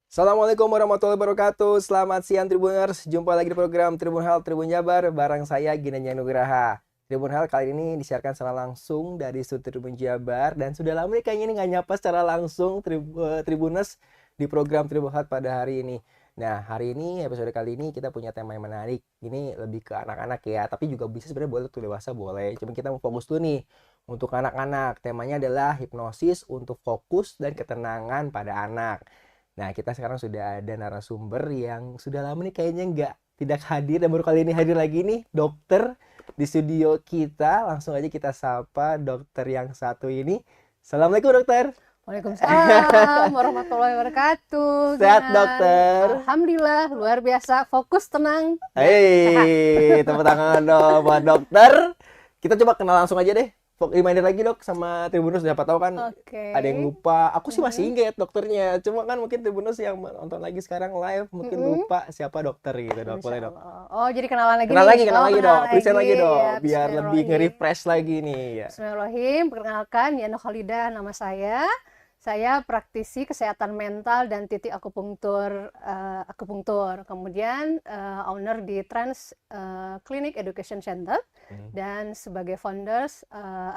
Assalamualaikum warahmatullahi wabarakatuh. Selamat siang Tribuners. Jumpa lagi di program Tribun Health Tribun Jabar bareng saya Ginanjar Nugraha. Tribun Health kali ini disiarkan secara langsung dari Studio Tribun Jabar dan sudah lama nih kayaknya ini nggak nyapa secara langsung Tribuners di program Tribun Health pada hari ini. Nah, hari ini episode kali ini kita punya tema yang menarik. Ini lebih ke anak-anak ya, tapi juga bisa sebenarnya boleh untuk dewasa boleh. Cuma kita mau fokus dulu nih untuk anak-anak. Temanya adalah hipnosis untuk fokus dan ketenangan pada anak. Nah, kita sekarang sudah ada narasumber yang sudah lama nih kayaknya tidak hadir dan baru kali ini hadir lagi nih, dokter di studio kita. Langsung aja kita sapa dokter yang satu ini. Assalamualaikum dokter. Waalaikumsalam warahmatullahi wabarakatuh. Sehat Gian. dokter. Alhamdulillah luar biasa, fokus, tenang. Hei, tepuk tangan dong buat dokter. Kita coba kenal langsung aja deh. Reminder lagi dok sama Tribuners, siapa tahu kan Oke. ada yang lupa. Aku sih masih ingat dokternya, cuma kan mungkin Tribuners yang nonton lagi sekarang live mungkin lupa siapa dokter gitu dok. Boleh dok. Oh, jadi kenalan lagi Kenal nih? lagi dok. Present lagi dok, Ya, biar lebih bismillahirrahmanirrahim. nge-refresh lagi nih ya. Bismillahirrahmanirrahim. Perkenalkan, Yana Khalidah nama saya. Saya praktisi kesehatan mental dan titik akupunktur, kemudian owner di Trans Clinic Education Center dan sebagai founders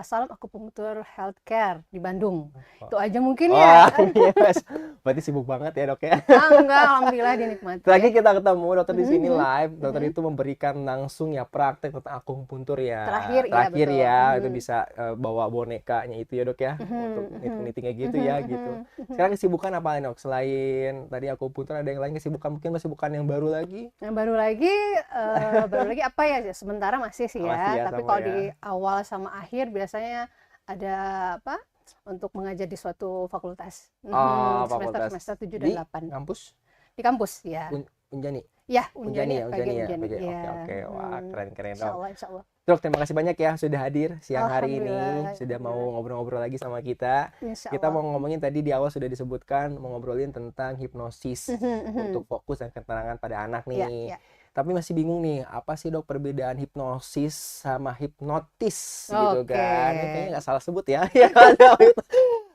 Assalam Akupunktur Healthcare di Bandung. Itu aja mungkin Wah, ya. yes. Berarti sibuk banget ya dok ya. Enggak, alhamdulillah dinikmati. Lagi kita ketemu dokter di sini live. Dokter itu memberikan langsung ya praktek tentang akupunktur ya. Terakhir, iya, Terakhir betul. ya, itu bisa bawa bonekanya itu ya dok ya, untuk meeting kayak gitu ya gitu. Sekarang kesibukan apa nih dok? Selain tadi akupunktur ada yang lain kesibukan, mungkin kesibukan yang baru lagi? Yang baru lagi apa ya? Sementara masih sih ya. Masih ya, Tapi sama kalau ya. di awal sama akhir biasanya ada apa? Untuk mengajar di suatu fakultas. Fakultas. Semester 7 Di dan 8. kampus Di kampus ya. Unjani. Ya, Unjani ya, bagian Unjani ya. Unjani. Oke, Ya. oke. Wah, keren dok. Insya Allah. Dok, terima kasih banyak ya sudah hadir siang hari ini. Alhamdulillah, Sudah mau alhamdulillah. ngobrol-ngobrol lagi sama kita. Insya Kita Allah. mau ngomongin tadi di awal sudah disebutkan mau ngobrolin tentang hipnosis untuk fokus dan ketenangan pada anak nih. Ya. Tapi masih bingung nih, apa sih dok perbedaan hipnosis sama hipnotis gitu Oke. kan? Ini kayaknya nggak salah sebut ya. Ya,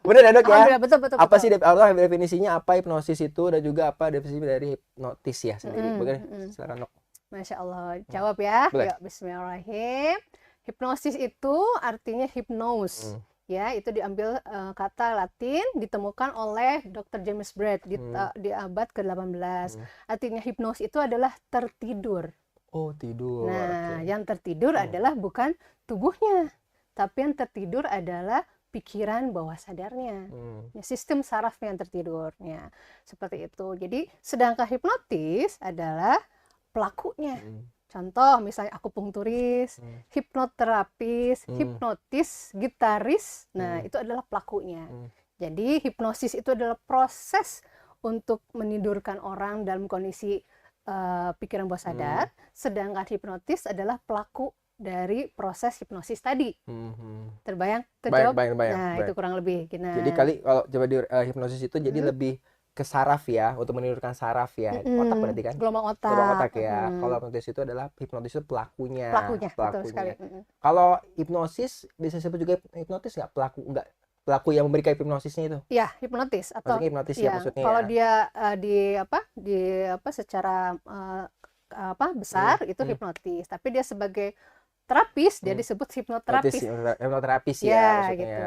bener ya dok ya? Alhamdulillah, betul. Apa sih definisinya apa hipnosis itu dan juga apa definisi dari hipnotis ya sendiri? Boleh, silakan dok. Masya Allah, jawab ya. Boleh. Yuk, bismillahirrahmanirrahim. Hipnosis itu artinya hypnose. Ya, itu diambil kata Latin, ditemukan oleh Dr. James Braid di abad ke-18. Artinya hipnosis itu adalah tertidur. Oh, tidur. Nah, Oke. yang tertidur adalah bukan tubuhnya, tapi yang tertidur adalah pikiran bawah sadarnya. Ya, sistem sarafnya yang tertidurnya. Seperti itu. Jadi, sedangkan hipnotis adalah pelakunya. Contoh misalnya akupunkturis, hipnoterapis, hipnotis, gitaris. Nah, itu adalah pelakunya. Jadi hipnosis itu adalah proses untuk menidurkan orang dalam kondisi pikiran bawah sadar, sedangkan hipnotis adalah pelaku dari proses hipnosis tadi. Terbayang? Terjawab? Bayang. Nah, itu kurang lebih. Nah, Jadi kalau coba di hipnosis itu jadi lebih ke saraf ya, untuk menidurkan saraf ya. Otak berarti kan? gelombang otak. Gelombang otak ya. Kalau hipnotis itu adalah hipnotis itu pelakunya. Betul sekali. Kalau hipnosis bisa disebut juga hipnotis nggak? Pelaku yang memberikan hipnosisnya itu. Ya, hipnotis atau Maksudnya hipnotis ya maksudnya kalau ya. dia secara besar itu hipnotis, tapi dia sebagai terapis dia disebut hipnoterapis. Hipnoterapis ya, Ya, maksudnya. gitu.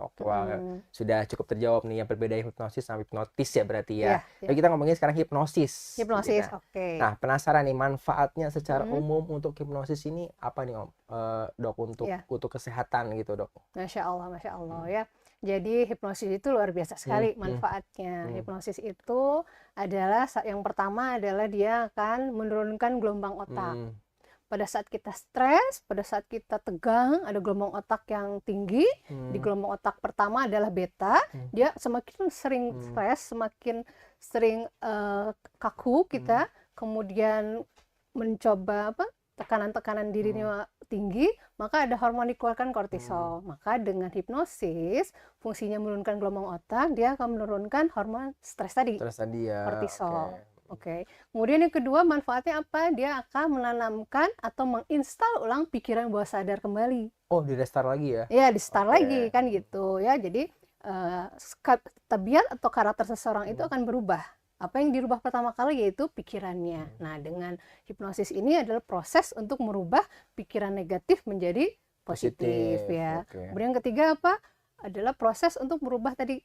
Oke, wah, sudah cukup terjawab nih yang berbeda hipnosis sama hipnotis ya berarti ya. Ya. Jadi kita ngomongin sekarang hipnosis. Hipnosis, Nah, oke. Nah, penasaran nih manfaatnya secara umum untuk hipnosis ini apa nih Om? Dok untuk kesehatan gitu, Dok. Masya Allah ya. Jadi hipnosis itu luar biasa sekali manfaatnya. Hipnosis itu adalah yang pertama adalah dia akan menurunkan gelombang otak. Pada saat kita stres, pada saat kita tegang, ada gelombang otak yang tinggi. Di gelombang otak pertama adalah beta. Dia semakin sering stres, semakin sering kaku kita. Kemudian mencoba tekanan-tekanan dirinya tinggi, maka ada hormon dikeluarkan kortisol. Maka dengan hipnosis, fungsinya menurunkan gelombang otak, dia akan menurunkan hormon stres tadi, ya. kortisol. Oke. Kemudian yang kedua manfaatnya apa? Dia akan menanamkan atau menginstal ulang pikiran bawah sadar kembali. Oh, di restart lagi ya? Ya, di start lagi kan gitu ya. Jadi tabiat atau karakter seseorang itu akan berubah Apa yang dirubah pertama kali yaitu pikirannya. Nah, dengan hipnosis ini adalah proses untuk merubah pikiran negatif menjadi positif ya. Oke. Kemudian yang ketiga apa? Adalah proses untuk merubah tadi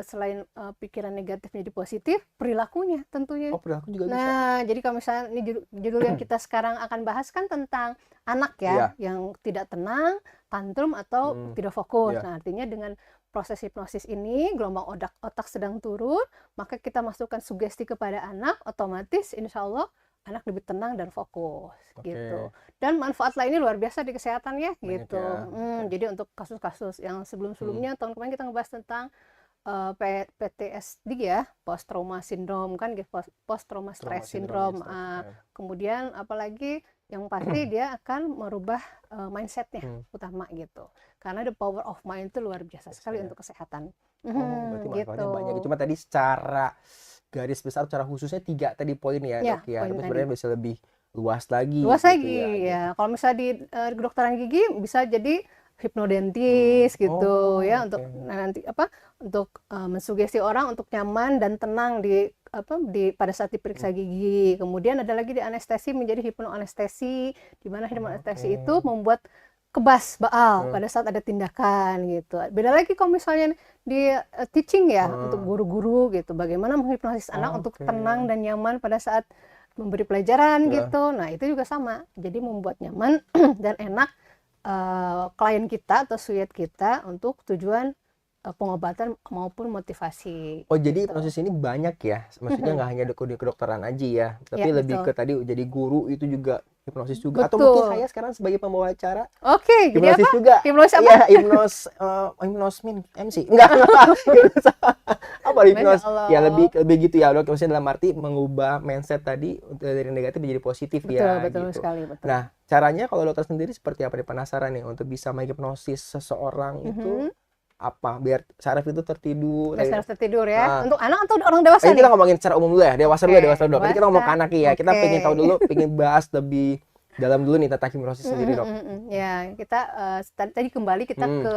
selain pikiran negatif menjadi positif, perilakunya tentunya. Oh, perilaku juga bisa. Nah, jadi kalau misalnya ini judul yang kita sekarang akan bahas kan tentang anak ya, yang tidak tenang, tantrum atau tidak fokus. Nah, artinya dengan proses hipnosis ini, gelombang otak sedang turun, maka kita masukkan sugesti kepada anak, otomatis insya Allah anak lebih tenang dan fokus gitu. Dan manfaat lainnya luar biasa di kesehatan ya gitu. Jadi untuk kasus-kasus yang sebelum-sebelumnya tahun kemarin kita ngebahas tentang PTSD ya, post trauma syndrome kan, post trauma stress syndrome. Kemudian apalagi yang pasti dia akan merubah mindsetnya utama gitu. Karena the power of mind itu luar biasa sekali untuk kesehatan. Berarti manfaatnya gitu. banyak. Cuma tadi secara garis besar, secara khususnya 3 tadi poin ya, Dok ya. Tapi sebenarnya bisa lebih luas lagi. Luas lagi ya. Kalau misalnya di kedokteran gigi bisa jadi hipnodentis gitu ya, untuk nanti untuk mensugesti orang untuk nyaman dan tenang pada saat diperiksa gigi. Kemudian ada lagi di anestesi menjadi hipnoanestesi, di mana hipnoanestesi itu membuat kebas baal pada saat ada tindakan gitu. Beda lagi kalau misalnya di teaching ya, untuk guru-guru gitu, bagaimana menghipnosis anak untuk tenang dan nyaman pada saat memberi pelajaran gitu. Nah, itu juga sama. Jadi membuat nyaman dan enak klien kita atau suyet kita untuk tujuan pengobatan maupun motivasi. Oh, jadi hipnosis ini banyak ya? Maksudnya nggak hanya di kedokteran aja ya, tapi lebih ke tadi jadi guru itu juga hipnosis juga. Atau mungkin saya sekarang sebagai pembawa acara. Oke, jadi hipnosis apa? juga. Hipnosis apa? Iya, hipnos MC. Enggak. Apa hipnos? Ya lebih gitu ya, Dok. Maksudnya dalam arti mengubah mindset tadi dari negatif menjadi positif ya. Betul gitu. sekali, betul. Nah, caranya kalau dokter sendiri seperti apa nih, penasaran nih untuk bisa menghipnosis seseorang itu apa biar saraf itu tertidur. Biar saraf tertidur ya. Untuk anak atau orang dewasa nih? Kita ngomongin secara umum dulu ya, dewasa dulu. Jadi kita ngomong ke anak ya. Kita pengen tahu dulu, pengen bahas lebih dalam dulu nih tentang hipnosis sendiri, Dok. Ya, kita tadi kembali kita ke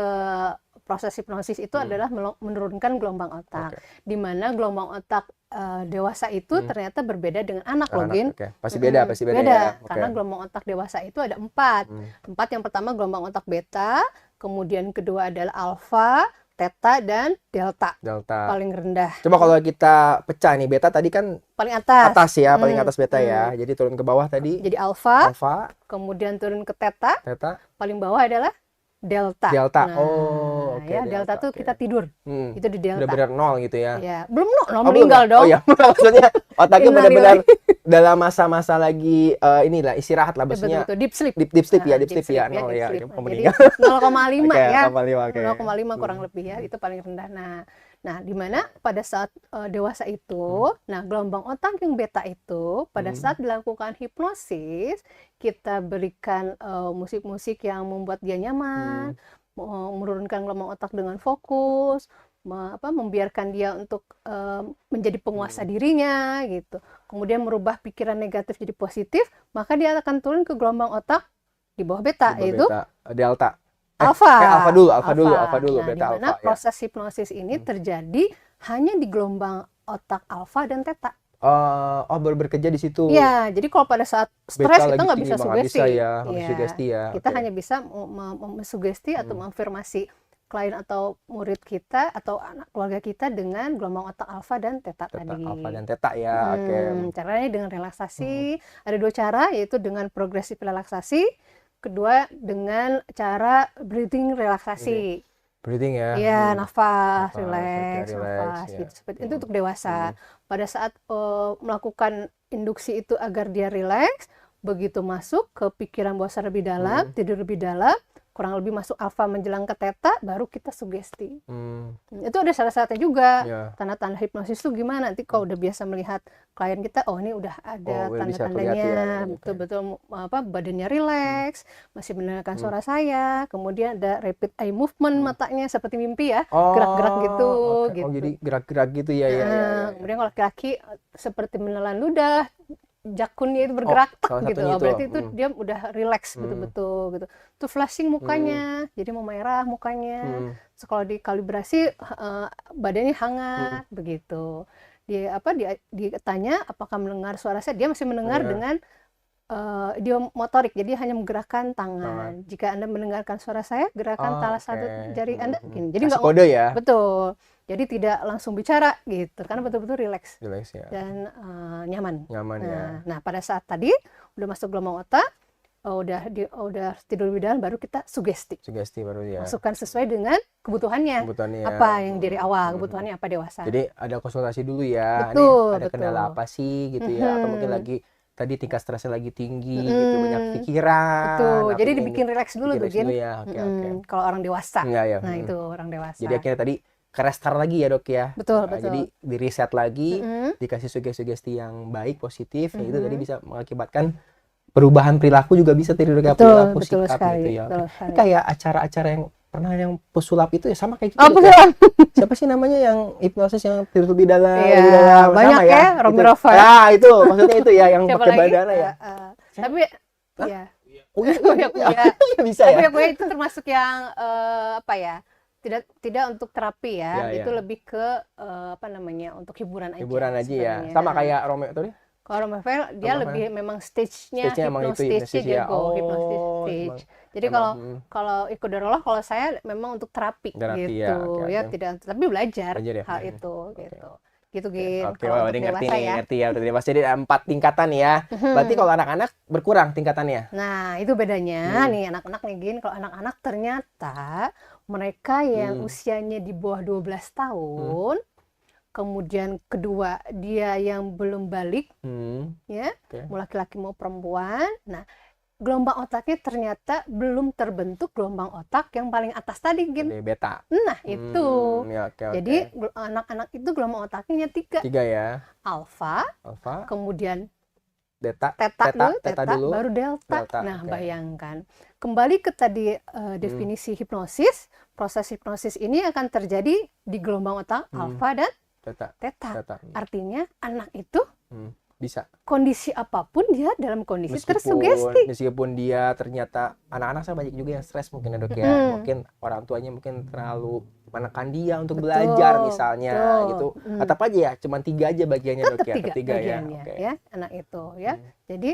proses hipnosis itu adalah menurunkan gelombang otak. Di mana gelombang otak dewasa itu ternyata berbeda dengan anak loh, Gin. Pasti beda ya. Karena gelombang otak dewasa itu ada 4. Yang pertama gelombang otak beta, kemudian kedua adalah alfa, theta, dan delta. Paling rendah. Coba kalau kita pecah nih, beta tadi kan paling atas ya, paling atas beta ya. Jadi turun ke bawah tadi. Jadi alfa. Kemudian turun ke theta. Paling bawah adalah delta. Nah, delta tuh kita tidur. Itu di delta. Benar-benar nol gitu ya. Ya, belum nol meninggal dong. Oh iya, maksudnya otaknya benar-benar dalam masa-masa lagi inilah istirahat lah, maksudnya. Betul, deep sleep. Deep sleep ya, nol ya. Jadi 0,5 ya. 0,5 kurang lebih ya, itu paling rendah. Nah, di mana pada saat dewasa itu, gelombang otak yang beta itu pada saat dilakukan hipnosis, kita berikan musik-musik yang membuat dia nyaman, menurunkan gelombang otak dengan fokus, membiarkan dia untuk menjadi penguasa dirinya gitu. Kemudian merubah pikiran negatif jadi positif, maka dia akan turun ke gelombang otak di bawah beta, yaitu delta. Alfa dulu, beta alfa. Proses hipnosis ini terjadi hanya di gelombang otak alfa dan theta. Baru bekerja di situ. Ya, jadi kalau pada saat stres kita nggak bisa sugesti. Sugesti ya. Kita hanya bisa mensugesti atau mengafirmasi klien atau murid kita atau anak keluarga kita dengan gelombang otak alfa dan theta tadi. Alfa dan theta ya. Caranya dengan relaksasi. Ada 2 cara, yaitu dengan progresif relaksasi. Kedua dengan cara breathing relaksasi. Breathing ya. Iya, nafas, relax, gitu. Seperti itu untuk dewasa. Pada saat melakukan induksi itu agar dia relax, begitu masuk ke pikiran bawah sadar lebih dalam, tidur lebih dalam, kurang lebih masuk alfa menjelang ke theta, baru kita sugesti. Itu ada syarat-syaratnya juga. Tanda-tanda hipnosis itu gimana? Nanti kalau udah biasa melihat klien kita, ini udah ada tanda-tandanya, betul-betul badannya rileks, masih mendengarkan suara saya, kemudian ada rapid eye movement matanya seperti mimpi ya, gerak-gerak gitu. Oh, jadi gerak-gerak gitu ya. Kemudian kalau laki-laki seperti menelan ludah, jakunnya itu bergerak gitu. Berarti itu dia udah relax betul-betul gitu. Tuh flashing mukanya, jadi memerah mukanya. Kalau dikalibrasi badannya hangat begitu. ditanya apakah mendengar suara saya, dia masih mendengar Iya. dengan idiomotorik, jadi hanya menggerakkan tangan. Jika Anda mendengarkan suara saya, gerakan salah satu jari Anda gini. Jadi Kasih nggak kode ya. betul. Jadi tidak langsung bicara gitu, karena betul-betul rileks Relax ya. dan nyaman. Nyaman ya. Nah, pada saat tadi udah masuk gelombang otak, udah tidur lebih dalam, baru kita sugesti. Sugesti baru ya. Masukkan sesuai dengan kebutuhannya. Kebutuhannya. Apa yang dari awal, kebutuhannya apa dewasa. Jadi ada konsultasi dulu ya. Betul, Ada betul. kendala apa sih gitu ya? Atau mungkin lagi tadi tingkat stresnya lagi tinggi gitu, banyak pikiran. Betul. Nah, Jadi pengen dibikin rileks dulu tuh, relax Gin. dulu ya. Oke. Kalau orang dewasa. Enggak ya. Nah, itu orang dewasa. Jadi akhirnya tadi ke restart lagi ya, Dok ya. Betul, Nah, betul. jadi di reset lagi, dikasih sugesti-sugesti yang baik, positif, itu tadi bisa mengakibatkan perubahan perilaku juga bisa tadi, Dok ya, perilaku betul sikap sekali, gitu ya. betul Oke. sekali. Ini kayak acara-acara yang pernah yang pesulap itu ya sama kayak gitu. Oh, Dok, betul. ya? Siapa sih namanya yang hipnosis yang tidur lebih dalam? Iya, lebih dalam, banyak sama ya, Romi Itu. Rafa. Ya, itu maksudnya itu ya yang Siapa pakai lagi? bandana ya. Tapi ya. Oh, iya, Uya-Uya. bisa Tapi ya. Uya itu termasuk yang apa ya? Tidak untuk terapi ya. Ya, Itu ya. lebih ke apa namanya? Untuk hiburan aja. Hiburan aja ya. sebenarnya. Sama kayak Romeo tadi. Kalau Rafael dia Rafael. lebih memang stage-nya Stage-nya emang itu hipnosis hipnosis ya. jago, hipnosis Oh, stage. emang- Jadi emang, kalau ikut Darullah, kalau saya memang untuk terapi Terapi gitu ya, oke, ya, oke. tidak, tapi belajar Belajar ya? hal Hmm. itu Oke. gitu. Gitu Gin. Oke, Kalau wah, untuk ini ngerti dewasa nih, ya. ngerti ya. Berarti dewasa jadi ada 4 tingkatan ya. Berarti kalau anak-anak berkurang tingkatannya. Nah, itu bedanya nih anak-anak nih Gin. Kalau anak-anak ternyata mereka yang usianya di bawah 12 tahun, kemudian kedua dia yang belum balik ya, Oke. mau laki-laki mau perempuan. Nah, gelombang otaknya ternyata belum terbentuk gelombang otak yang paling atas tadi, Gin. Jadi beta. Nah, itu. Ya, oke, Jadi oke. anak-anak itu gelombang otaknya 3. 3 ya. Alfa, Alfa, kemudian beta, Theta dulu. baru delta. Delta, Nah, oke. bayangkan. Kembali ke tadi definisi hipnosis, proses hipnosis ini akan terjadi di gelombang otak alfa dan Beta, theta. theta. Artinya anak itu Bisa. kondisi apapun dia dalam kondisi tersugesti. Meskipun dia ternyata anak-anak saya banyak juga yang stres mungkin ya, Dok ya. Mungkin orang tuanya mungkin terlalu menekan dia untuk belajar misalnya betul. gitu. Tetap aja ya, cuman 3 aja bagiannya, Dok Tetap ya. 3 Ketiga ya. bagiannya Oke. ya, anak itu ya. Jadi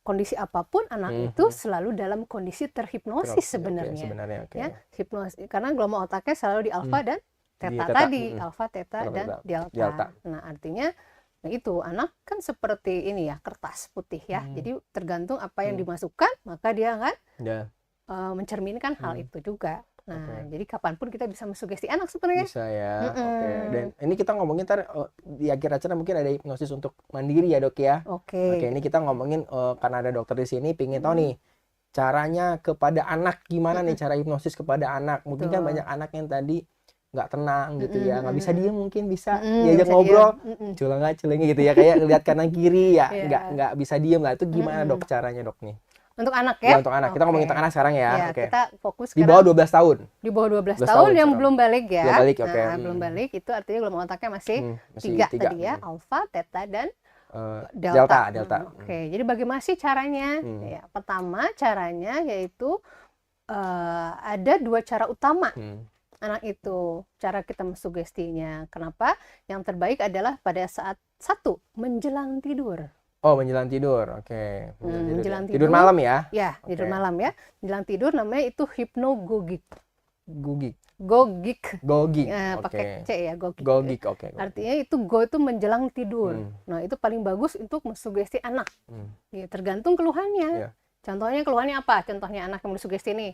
kondisi apapun anak itu selalu dalam kondisi terhipnosis Oke, sebenarnya. sebenarnya oke. Ya, hipnosis karena gelombang otaknya selalu di alfa dan Di theta theta, tadi, alfa, theta Theta, dan delta. delta. Nah, artinya nah itu anak kan seperti ini ya, kertas putih ya. Jadi tergantung apa yang dimasukkan, maka dia akan Ya, mencerminkan hal itu juga. Nah, jadi kapanpun kita bisa mensugesti anak sebenarnya. bisa ya. Oke. Dan ini kita ngomongin ntar di akhir acara mungkin ada hipnosis untuk mandiri ya, Dok ya. Oke, Oke. ini kita ngomongin karena ada dokter di sini pingin tahu nih caranya kepada anak gimana nih cara hipnosis kepada anak. Mungkin kan Betul. banyak anak yang tadi nggak tenang gitu ya, nggak bisa diem, mungkin bisa bisa diajak ngobrol diem. celenga gitu ya, kayak lihat kanan kiri ya, Iya. nggak bisa diem lah. Itu gimana Dok caranya, Dok nih? Untuk anak Ya, ya? untuk anak. Kita ngomongin Oke. untuk anak sekarang ya. Ya, Oke. kita fokus Di sekarang bawah 12 tahun. di bawah 12 12 tahun tahun yang sekarang. belum balik ya. Belum balik, oke. Nah, belum balik itu artinya gelombang otaknya masih Masih 3 tiga. tadi ya, alfa, theta dan Delta. Oke, jadi bagaimana sih caranya? Ya, pertama caranya yaitu ada 2 cara utama anak itu, cara kita mensugestinya. Kenapa? Yang terbaik adalah pada saat 1 menjelang tidur. Oh, menjelang tidur. Oke. Menjelang Tidur tidur. malam ya? Ya, tidur Oke. malam ya. Menjelang tidur namanya itu hypnagogic. Gugik. Gogic. Gogik. Ya, Oke. pakai C ya, gogic. Gogik, oke. Artinya itu go itu menjelang tidur. Nah, itu paling bagus untuk mensugesti anak. Ya, tergantung keluhannya. Iya. Contohnya keluhannya apa? Contohnya anak yang mensugesti nih.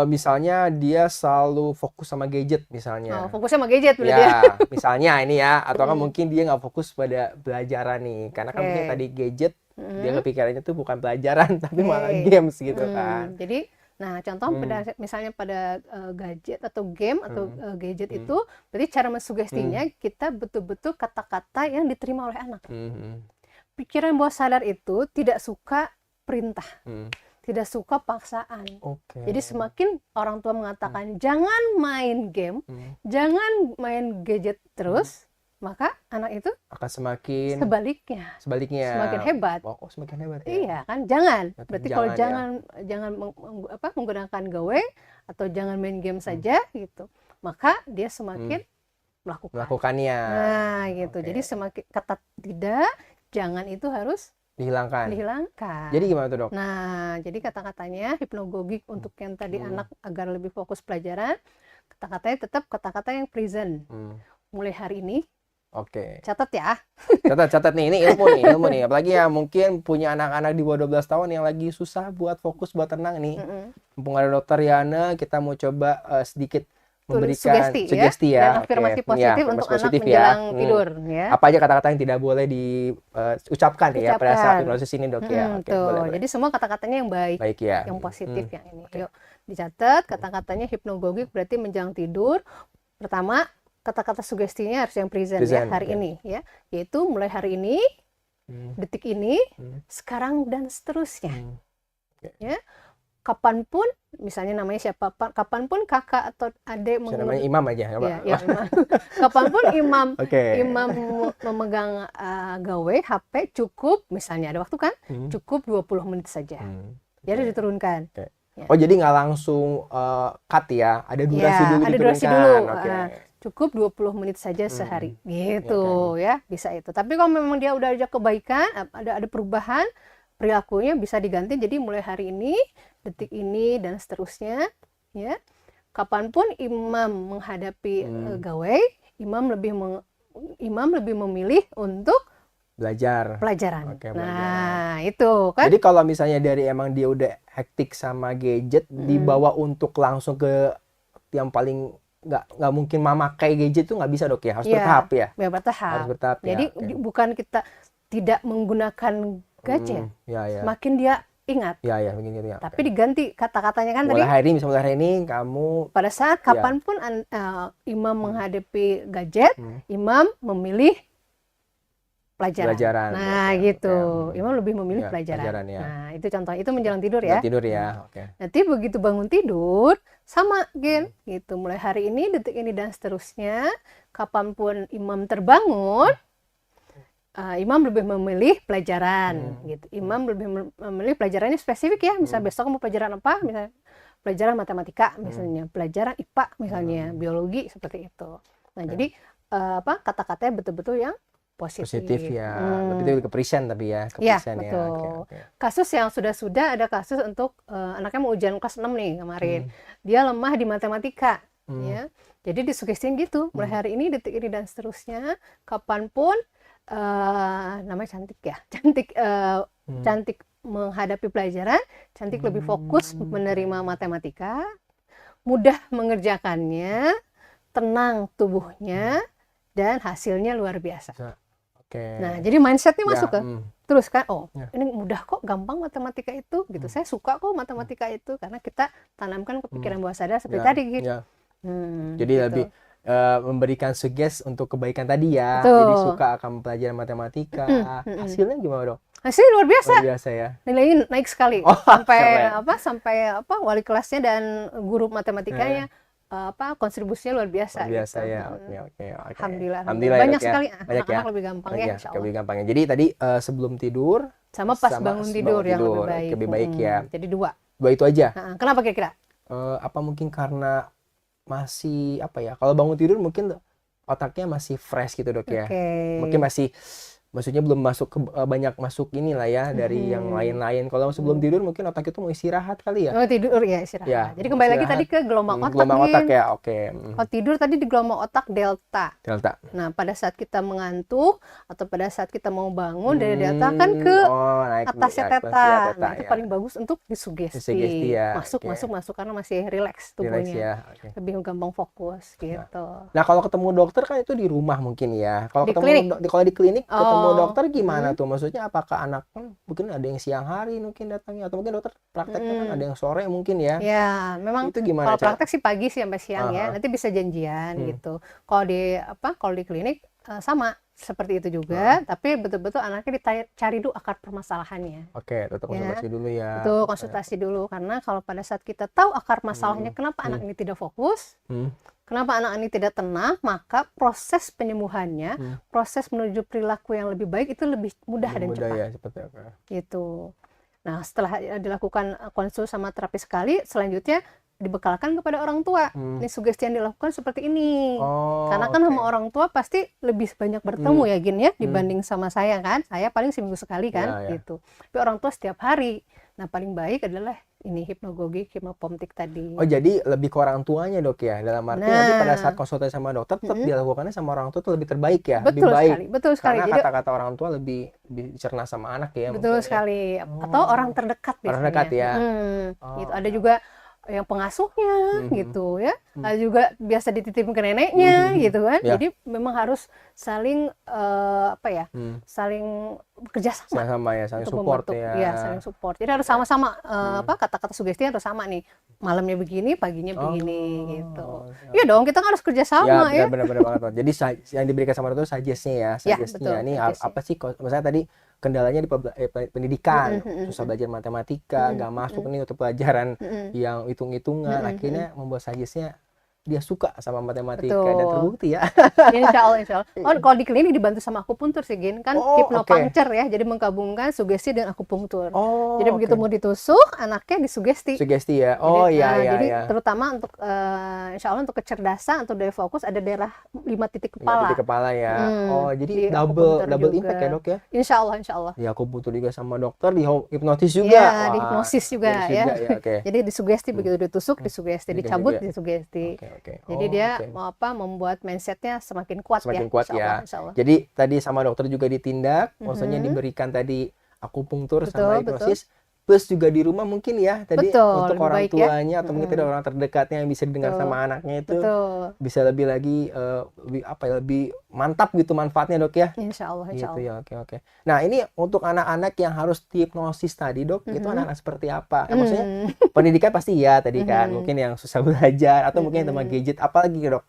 Misalnya dia selalu fokus sama gadget misalnya. Oh, fokusnya sama gadget berarti ya. Ya, misalnya ini ya, atau kan mungkin dia nggak fokus pada pelajaran nih, karena kan mungkin Oke. tadi gadget dia kepikirannya tuh bukan pelajaran tapi malah Oke. games gitu kan. Jadi, nah contoh misalnya pada gadget atau game atau gadget itu, berarti cara mensugestinya kita betul-betul kata-kata yang diterima oleh anak. Pikiran bawah sadar itu tidak suka perintah, tidak suka paksaan. Oke. Jadi semakin orang tua mengatakan jangan main game, jangan main gadget terus, maka anak itu Akan semakin sebaliknya sebaliknya. semakin hebat. Oh, semakin hebat ya. Iya kan, jangan. Berarti Berarti kalau jangan jangan menggunakan gawe atau jangan main game saja gitu, maka dia semakin melakukannya. Nah, gitu. Oke. Jadi semakin kata tidak, jangan itu harus Dihilangkan. dihilangkan. Jadi gimana tuh, Dok? Nah, jadi kata-katanya hipnogogik untuk yang tadi anak agar lebih fokus pelajaran, kata-katanya tetap kata-kata yang present. Mulai hari ini, Oke. catat ya. Catat nih, ini ilmu nih. Apalagi ya mungkin punya anak-anak di bawah 12 tahun yang lagi susah buat fokus, buat tenang nih. Mumpung ada Dokter Yana, kita mau coba sedikit memberikan sugesti ya. Dan afirmasi positif untuk anak menjelang tidur ya. Apa aja kata-kata yang tidak boleh diucapkan ya pada saat hipnosis ini, Dok ya. Oke, boleh. Jadi semua kata-katanya yang baik ya. yang positif yang ini. Yuk dicatat kata-katanya hipnogogik berarti menjelang tidur. Pertama, kata-kata sugestinya harus yang present ya hari ini ya. Yaitu mulai hari ini, detik ini, sekarang dan seterusnya. Ya. Kapanpun, misalnya namanya siapa, kapanpun kakak atau adik namanya Imam aja ya, Imam. Kapanpun Imam memegang gawe HP cukup, misalnya ada waktu kan, cukup 20 menit saja. Jadi diturunkan. Ya. Oh, jadi nggak langsung cut ya, ada durasi dulu ada durasi dulu. Cukup 20 menit saja sehari gitu ya, bisa itu. Tapi kalau memang dia udah ada kebaikan, ada perubahan perilakunya, bisa diganti jadi mulai hari ini, detik ini dan seterusnya ya. Kapanpun Imam menghadapi gawe, Imam lebih memilih untuk pelajaran. Nah, itu kan. Jadi kalau misalnya dari emang dia udah hektik sama gadget, dibawa untuk langsung ke yang paling nggak mungkin memakai gadget itu nggak bisa, Dok ya, harus bertahap ya. Harus bertahap. Jadi bukan kita tidak menggunakan gadget, makin dia ingat. Tapi diganti kata-katanya kan tadi. Mulai hari ini kamu. Pada saat kapanpun Imam menghadapi gadget, Imam memilih pelajaran. Nah, gitu. Imam lebih memilih pelajaran. Nah, itu contoh. Itu menjelang tidur ya. Nanti begitu bangun tidur, sama gitu. Mulai hari ini, detik ini dan seterusnya, kapanpun Imam terbangun, Imam lebih memilih pelajaran gitu. Imam lebih memilih pelajarannya spesifik ya. Misal besok mau pelajaran apa? Misalnya pelajaran matematika, misalnya pelajaran IPA, misalnya biologi, seperti itu. Nah, jadi kata-katanya betul-betul yang positif ya. Lebih ke present tapi ya. Betul. Kasus yang sudah ada kasus untuk anaknya mau ujian kelas 6 nih kemarin. Dia lemah di matematika ya. Jadi disugestiin gitu, mulai hari ini, detik ini dan seterusnya, kapanpun namanya cantik ya. Cantik menghadapi pelajaran, cantik lebih fokus menerima matematika, mudah mengerjakannya, tenang tubuhnya, dan hasilnya luar biasa. Nah, jadi mindsetnya masuk ke terus kan, ini mudah kok, gampang matematika itu gitu. Saya suka kok matematika itu, karena kita tanamkan kepikiran bawah sadar seperti tadi gitu. Jadi gitu. Lebih memberikan suggest untuk kebaikan tadi ya. Jadi suka akan pelajaran matematika. Hasilnya gimana, Dok? Hasilnya luar biasa. Luar biasa ya. Nilainya naik sekali. Sampai wali kelasnya dan guru matematikanya kontribusinya luar biasa. Luar biasa gitu. ya. Oke. Alhamdulillah. Alhamdulillah Banyak sekali anak-anak lebih gampang ya, insya Allah. Lebih gampang ya. Jadi tadi sebelum tidur sama pas bangun tidur yang lebih baik ya. Jadi dua itu aja. Kenapa kira-kira? Apa mungkin karena masih kalau bangun tidur mungkin otaknya masih fresh gitu, Dok ya. Mungkin maksudnya belum banyak masuk inilah ya dari yang lain-lain. Kalau sebelum tidur mungkin otak itu mau istirahat kali ya. Tidur ya, istirahat. Ya, jadi kembali lagi tadi ke gelombang otak. Gelombang otak ya, Kalau tidur tadi di gelombang otak delta. Nah, pada saat kita mengantuk atau pada saat kita mau bangun dari delta kan ke atasnya theta. Nah, itu paling bagus untuk disugesti. Masuk karena masih rileks tubuhnya. Lebih gampang fokus gitu. Nah, kalau ketemu dokter kan itu di rumah mungkin ya. Kalau di klinik ketemu dokter gimana tuh? Maksudnya apakah anak mungkin ada yang siang hari mungkin datangnya, atau mungkin dokter prakteknya kan ada yang sore mungkin ya? Ya, memang itu gimana? Kalau praktek sih pagi sih sampai siang ya. Nanti bisa janjian gitu. Kalau di klinik sama seperti itu juga, tapi betul-betul anaknya dicari dulu akar permasalahannya. Tetap konsultasi dulu ya. Betul, konsultasi dulu, karena kalau pada saat kita tahu akar masalahnya kenapa anak ini tidak fokus, kenapa anak ini tidak tenang, maka proses penyembuhannya, proses menuju perilaku yang lebih baik itu lebih mudah dan cepat. Ya, seperti apa? Gitu. Nah, setelah dilakukan konsul sama terapis sekali, selanjutnya dibekalkan kepada orang tua. Ini sugesti yang dilakukan seperti ini. Karena kan sama orang tua pasti lebih banyak bertemu ya Gin ya dibanding sama saya kan. Saya paling seminggu sekali kan gitu. Tapi orang tua setiap hari. Nah paling baik adalah ini hipnagogi, hipnopomtik tadi. Oh jadi lebih ke orang tuanya dok ya, dalam arti nanti pada saat konsultasi sama dokter tetap dilakukannya sama orang tua itu lebih terbaik ya, betul lebih baik. Sekali, betul sekali. Karena kata-kata orang tua lebih dicerna sama anak ya. Betul sekali. Atau orang terdekat biasanya. Orang dekat ya. Gitu. Ada juga yang pengasuhnya gitu ya. Ada juga biasa dititipin ke neneknya gitu kan. Jadi memang harus saling saling bekerja sama ya, saling support ya. Iya, saling support. Jadi harus sama-sama kata-kata sugesti harus sama nih. Malamnya begini, paginya begini gitu. Iya dong, kita kan harus kerja sama ya. Benar-benar banget. Jadi yang diberikan sama itu suggest-nya ya. Suggest-nya ini apa sih? Misalnya tadi kendalanya di pendidikan, susah belajar matematika, nggak masuk nih untuk pelajaran yang hitung-hitungan, akhirnya membuat suggest-nya dia suka sama matematika dan terbukti ya. Insya Allah. Oh, kalau di klinik dibantu sama akupunktur sih Gin, kan hipnopuncture ya, jadi menggabungkan sugesti dan akupunktur. Jadi begitu mau ditusuk, anaknya disugesti. Sugesti ya. Oh iya. Jadi terutama untuk insya Allah untuk kecerdasan, untuk daya fokus ada daerah 5 titik kepala. 5 titik kepala ya. Jadi double impact ya dok ya. Insya Allah. Di akupunktur juga sama dokter, di hipnotis juga. Iya, di hipnosis juga ya. Jadi disugesti begitu ditusuk, disugesti, dicabut, disugesti. Jadi dia membuat mindsetnya semakin kuat ya. Insya Allah. Jadi tadi sama dokter juga ditindak, maksudnya diberikan tadi akupunktur sama hipnosis, plus juga di rumah mungkin ya tadi untuk orang tuanya atau mungkin ada orang terdekatnya yang bisa didengar sama anaknya itu bisa lebih lagi lebih mantap gitu manfaatnya dok ya. Insya Allah. Ya, oke. Nah ini untuk anak-anak yang harus dihipnosis tadi dok, itu anak-anak seperti apa? Maksudnya pendidikan pasti ya tadi kan, mungkin yang susah belajar atau mungkin yang sama gadget, apalagi dok?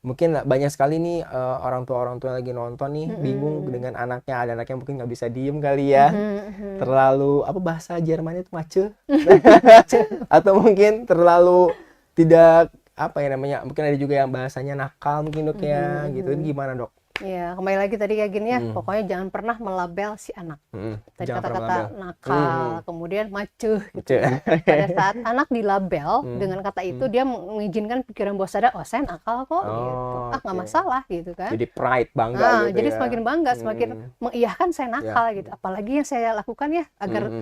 Mungkin banyak sekali nih orang tua yang lagi nonton nih bingung dengan anaknya, ada anaknya mungkin nggak bisa diem kali ya, terlalu bahasa Jermannya itu mace, atau mungkin terlalu tidak mungkin ada juga yang bahasanya nakal mungkin dok ya, gitu. Ini gimana dok? Ya, kembali lagi tadi kayak gini ya, pokoknya jangan pernah melabel si anak. Tadi kata-kata nakal, kemudian macuh gitu. Pada saat anak dilabel dengan kata itu, dia mengizinkan pikiran bawah sadar, saya nakal kok gitu. Nggak masalah gitu kan. Jadi pride, bangga gitu jadi ya. semakin bangga, semakin mengiyahkan saya nakal gitu. Apalagi yang saya lakukan ya, agar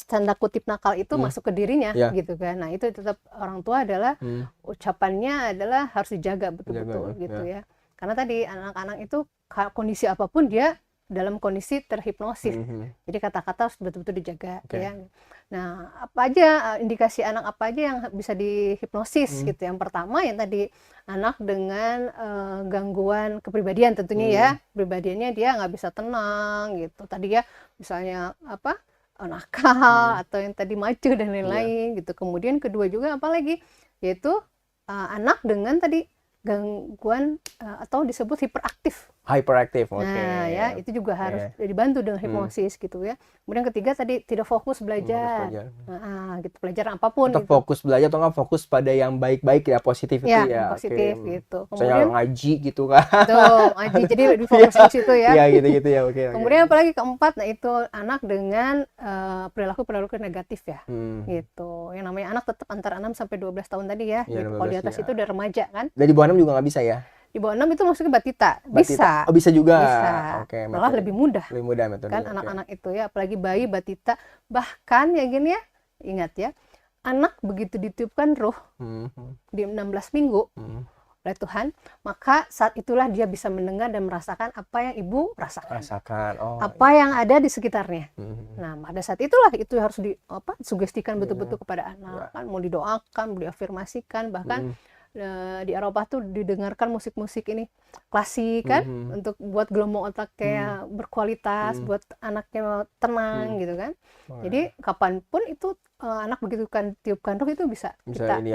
tanda kutip nakal itu masuk ke dirinya gitu kan. Nah, itu tetap orang tua adalah ucapannya adalah harus dijaga betul-betul gitu ya. Karena tadi anak-anak itu kondisi apapun dia dalam kondisi terhipnosis. Jadi kata-kata harus betul-betul dijaga ya. Nah, apa aja indikasi anak apa aja yang bisa dihipnosis gitu. Yang pertama yang tadi anak dengan gangguan kepribadian tentunya ya. Kepribadiannya dia nggak bisa tenang gitu. Tadi ya misalnya nakal atau yang tadi maju dan lain-lain gitu. Kemudian kedua juga apa lagi? Yaitu anak dengan tadi gangguan atau disebut hiperaktif. Nah ya itu juga harus dibantu dengan hipnosis gitu ya. Kemudian ketiga tadi tidak fokus belajar. Gitu pelajaran apapun. Atau fokus belajar atau nggak fokus pada yang baik-baik ya, positif itu ya. Positif gitu. Kemudian ngaji gitu kan. Tuh, ngaji jadi lebih fokus di situ ya. Iya gitu ya. Kemudian apalagi keempat, nah itu anak dengan perilaku negatif ya. Gitu. Yang namanya anak tetap antara 6 sampai 12 tahun tadi ya. Gitu. Kalau di atas itu udah remaja kan. Dan di bawah 6 juga nggak bisa ya? Di bawah 6 itu maksudnya batita. Bisa. Oh, bisa juga. Bisa. Malah metode. lebih mudah. Lebih mudah metode. Kan anak-anak itu ya, apalagi bayi, batita, bahkan ya gini ya. Ingat ya, anak begitu ditiupkan ruh di 16 minggu oleh Tuhan, maka saat itulah dia bisa mendengar dan merasakan apa yang ibu rasakan. Apa yang ada di sekitarnya. Nah, pada saat itulah itu harus sugestikan betul-betul kepada anak. Kan mau didoakan, mau diafirmasikan, bahkan di Eropa tuh didengarkan musik-musik ini klasik kan untuk buat gelombang otaknya berkualitas, buat anaknya tenang gitu kan. Jadi kapanpun itu anak begitu kan tiupkan ruh itu bisa kita ini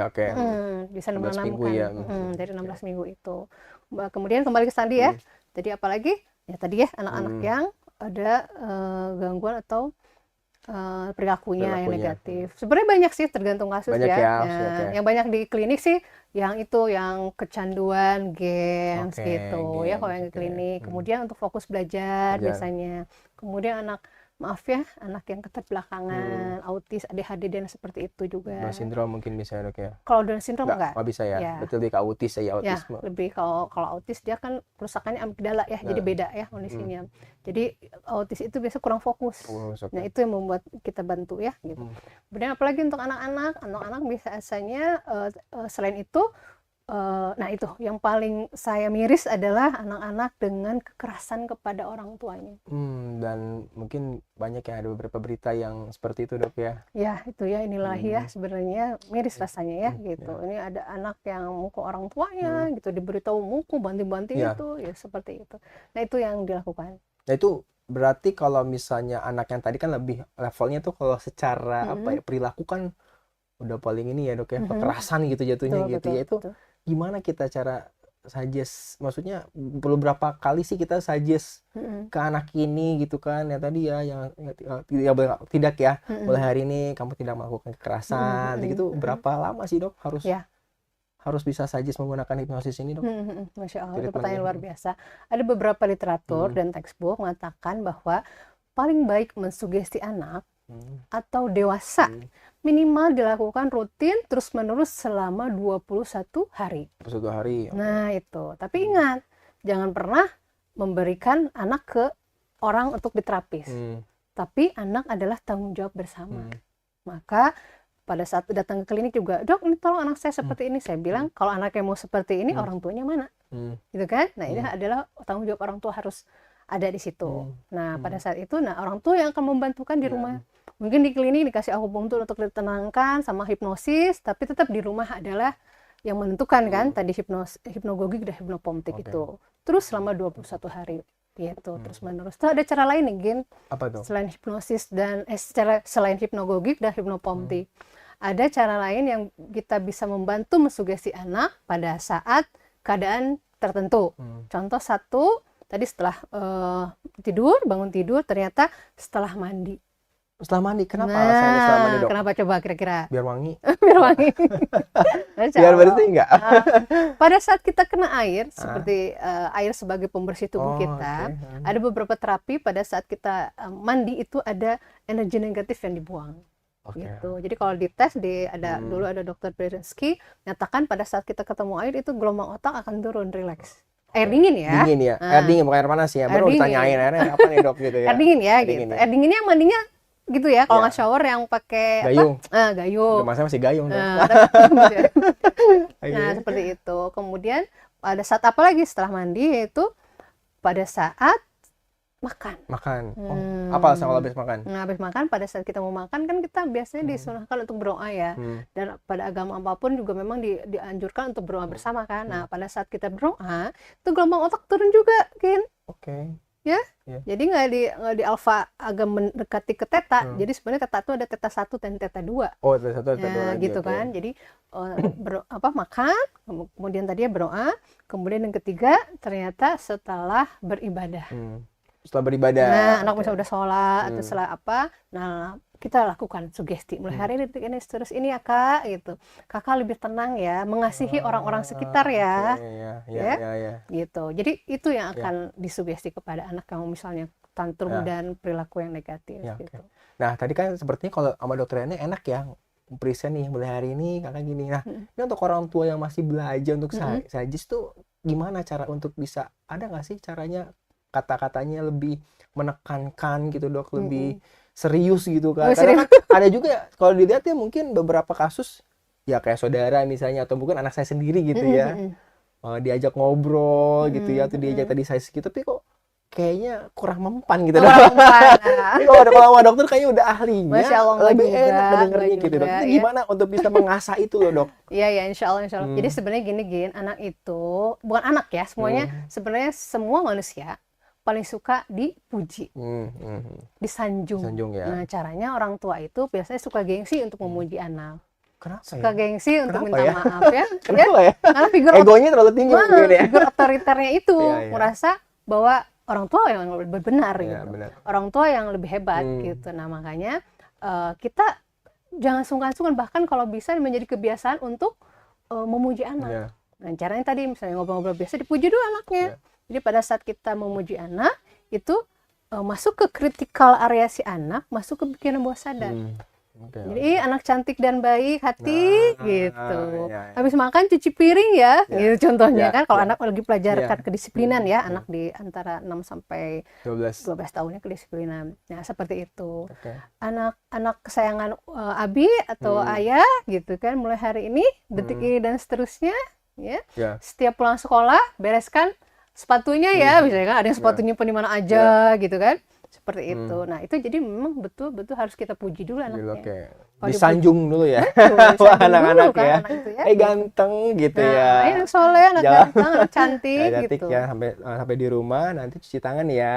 bisa menanamkan ya. Dari 16 minggu itu. Kemudian kembali ke tadi ya. Tadi apalagi ya tadi ya anak-anak yang ada gangguan atau perilakunya yang negatif. Sebenarnya banyak sih tergantung kasus ya. Yang banyak di klinik sih yang itu yang kecanduan games gitu ya kalau yang di klinik. Kemudian untuk fokus belajar biasanya. Kemudian anak maaf ya, anak yang keterbelakangan, autis, ADHD dan seperti itu juga. Down syndrome mungkin bisa ya, Dok ya? Kalau Down syndrome enggak. Nggak bisa ya? Ya. Berarti lebih ke autis ya, autisme. Ya, lebih kalau autis dia kan kerusakannya amigdala ya, jadi beda ya kondisinya. Jadi autis itu biasa kurang fokus. Okay. Nah, itu yang membuat kita bantu ya gitu. Kemudian apalagi untuk anak-anak biasanya selain itu nah itu yang paling saya miris adalah anak-anak dengan kekerasan kepada orang tuanya. Dan mungkin banyak ya, ada beberapa berita yang seperti itu, Dok ya. Ya itu ya, inilah ya sebenarnya miris rasanya ya gitu. Ini ada anak yang mukul orang tuanya gitu, diberitahu mukul, banting-banting itu ya seperti itu. Nah itu yang dilakukan. Nah itu berarti kalau misalnya anak yang tadi kan lebih levelnya tuh kalau secara perilaku kan udah paling ini ya, Dok ya, kekerasan gitu jatuhnya gitu ya. Itu gimana kita cara suggest, maksudnya perlu berapa kali sih kita suggest ke anak ini gitu kan, ya tadi ya yang tidak ya, mulai hari ini kamu tidak melakukan kekerasan gitu. Berapa lama sih, Dok, harus bisa suggest menggunakan hipnosis ini, Dok? Masya Allah, itu pertanyaan luar biasa. Ada beberapa literatur dan textbook mengatakan bahwa paling baik mensugesti anak atau dewasa minimal dilakukan rutin terus-menerus selama 21 hari. 21 hari. Nah, itu. Tapi ingat, jangan pernah memberikan anak ke orang untuk diterapis. Tapi anak adalah tanggung jawab bersama. Maka pada saat datang ke klinik juga, Dok, ini tolong anak saya seperti ini. Saya bilang, kalau anaknya mau seperti ini, orang tuanya mana? Gitu kan? Nah, ini adalah tanggung jawab orang tua harus ada di situ. Nah, pada saat itu, orang tua yang akan membantukan di rumah. Mungkin di klinik dikasih akupunktur untuk ditenangkan sama hipnosis, tapi tetap di rumah adalah yang menentukan kan, tadi hipnogogik dan hipnopomtik itu. Terus selama 21 hari. Gitu, terus menerus. Terus ada cara lain nih, Gin. Apa tuh? Selain hipnosis dan selain hipnogogik dan hipnopomtik. Ada cara lain yang kita bisa membantu mensugesti anak pada saat keadaan tertentu. Contoh satu, tadi setelah bangun tidur, ternyata setelah mandi. Setelah mandi, kenapa alasannya setelah mandi, Dok? Kenapa coba kira-kira? Biar wangi. Biar wangi. Biar bersih enggak? Pada saat kita kena air, seperti air sebagai pembersih tubuh kita, ada beberapa terapi pada saat kita mandi itu ada energi negatif yang dibuang. Gitu. Jadi kalau dites dulu ada Dr. Berensky nyatakan pada saat kita ketemu air itu gelombang otak akan turun, rileks. Air dingin ya. Dingin ya. Air dingin bukan air panas ya. Baru ditanyain airnya apa nih, Dok, gitu ya. Air dingin ya gitu. Air dinginnya mandinya gitu ya, kalau nggak shower yang pakai gayung. Gayung. Masa masih gayung. Nah, seperti itu. Kemudian pada saat apa lagi setelah mandi, yaitu pada saat makan. Apa sama habis makan? Nah, habis makan, pada saat kita mau makan kan kita biasanya disunahkan untuk berdoa ya. Dan pada agama apapun juga memang dianjurkan untuk berdoa bersama kan. Nah, pada saat kita berdoa, itu gelombang otak turun juga, Kin. Ya, jadi nggak di alfa agak mendekati ke teta. Jadi sebenarnya teta itu ada teta 1 dan teta 2. Oh, teta 1, teta 2 gitu kan. Jadi makan, kemudian tadi berdoa, kemudian yang ketiga ternyata setelah beribadah. Setelah beribadah. Nah, anak misalnya udah sholat atau setelah apa, nah kita lakukan sugesti. Mulai hari ini terus ini ya, Kak, gitu. Kakak lebih tenang ya, mengasihi orang-orang sekitar ya. Gitu. Jadi itu yang akan disugesti kepada anak yang misalnya tantrum dan perilaku yang negatif gitu. Nah, tadi kan sepertinya kalau sama dokter Ene enak ya present nih, mulai hari ini Kakak gini. Nah, ini untuk orang tua yang masih belajar untuk suggest tuh gimana cara untuk bisa, ada nggak sih caranya kata-katanya lebih menekankan gitu, Dok, lebih serius gitu kan. Karena kan ada juga kalau dilihat ya mungkin beberapa kasus ya kayak saudara misalnya atau mungkin anak saya sendiri gitu ya. Diajak ngobrol gitu ya, atau diajak tadi saya gitu, tapi kok kayaknya kurang mempan gitu. Tapi kalau ada sama dokter kayaknya udah ahlinya, lebih enak mendengarnya gitu, Dok. Itu gimana untuk bisa mengasah itu loh, Dok? Iya, insya Allah. Jadi sebenarnya gini, anak itu bukan anak ya, semuanya sebenarnya semua manusia paling suka dipuji, disanjung. Ya. Nah, caranya orang tua itu biasanya suka gengsi untuk memuji anak. Kenapa suka gengsi untuk minta ya? maaf ya. Kenapa ya? Karena egonya terlalu tinggi mungkin ya. Figur otoriternya itu merasa bahwa orang tua yang lebih benar gitu. Benar. Orang tua yang lebih hebat gitu. Nah, makanya kita jangan sungkan-sungkan, bahkan kalau bisa menjadi kebiasaan untuk memuji anak. Nah, caranya tadi misalnya ngobrol-ngobrol biasa dipuji dulu anaknya. Jadi pada saat kita memuji anak itu masuk ke critical area si anak, masuk ke pikiran bawah sadar. Okay. Jadi anak cantik dan baik hati gitu. Ya. Habis makan cuci piring ya, gitu contohnya kan kalau anak lagi pelajaran kedisiplinan ya, anak di antara 6 sampai 12 tahunnya kedisiplinan. Nah, seperti itu. Anak kesayangan Abi atau ayah gitu kan, mulai hari ini, detik ini dan seterusnya ya. Setiap pulang sekolah bereskan sepatunya ya, misalnya kan ada yang sepatunya di mana aja gitu kan. Seperti itu. Nah, itu jadi memang betul-betul harus kita puji dulu anaknya. Disanjung dulu ya. Wah, anak-anak kan, ya. anak itu ya. Ganteng gitu ya. Anak soleh, anak ganteng, anak cantik gitu. Ya, sampai di rumah nanti cuci tangan ya,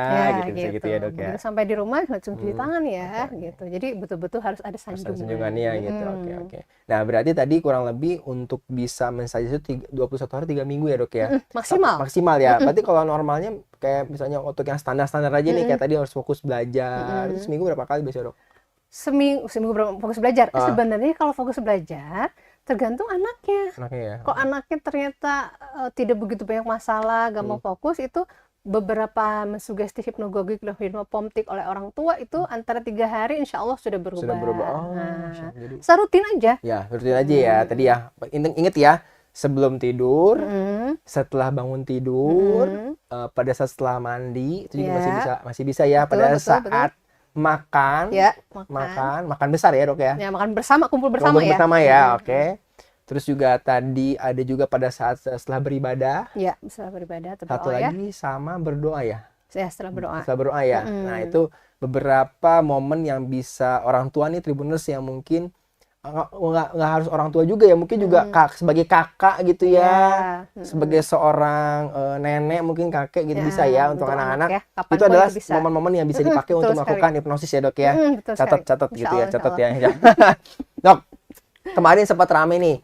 gitu ya, Dok ya. Begitu sampai di rumah langsung cuci tangan ya, gitu. Jadi betul-betul harus ada sanjungannya gitu. Oke. Nah, berarti tadi kurang lebih untuk bisa mensajis itu 21 hari 3 minggu ya, Dok ya. Maksimal ya. Berarti kalau normalnya kayak misalnya untuk yang standar-standar aja nih, kayak tadi harus fokus belajar. Itu seminggu berapa kali biasanya, Dok? Seminggu berapa fokus belajar? Sebenarnya kalau fokus belajar tergantung anaknya. Ya. Kalau anaknya ternyata tidak begitu banyak masalah, gampang fokus, itu beberapa sugesti hipnogogik dan hipnopomtik oleh orang tua itu antara 3 hari insya Allah sudah berubah. Serutin aja. Ya, rutin aja ya. Tadi ya, inget ya, sebelum tidur, setelah bangun tidur, pada saat setelah mandi itu juga masih bisa ya. Pada saat makan besar ya, Dok ya. Ya, makan bersama, kumpul bersama ya. Oke. Terus juga tadi ada juga pada saat setelah beribadah. Ya, setelah beribadah atau satu lagi sama berdoa ya. Ya, setelah berdoa. Setelah berdoa ya. Nah, itu beberapa momen yang bisa orang tua nih Tribuners yang mungkin nggak harus orang tua juga ya, mungkin juga sebagai kakak gitu ya, sebagai seorang nenek mungkin kakek gitu bisa ya untuk anak-anak ya. Itu adalah momen-momen yang bisa dipakai untuk melakukan hipnosis ya, Dok ya. Catat gitu ya, catat ya. Dok, kemarin sempat rame nih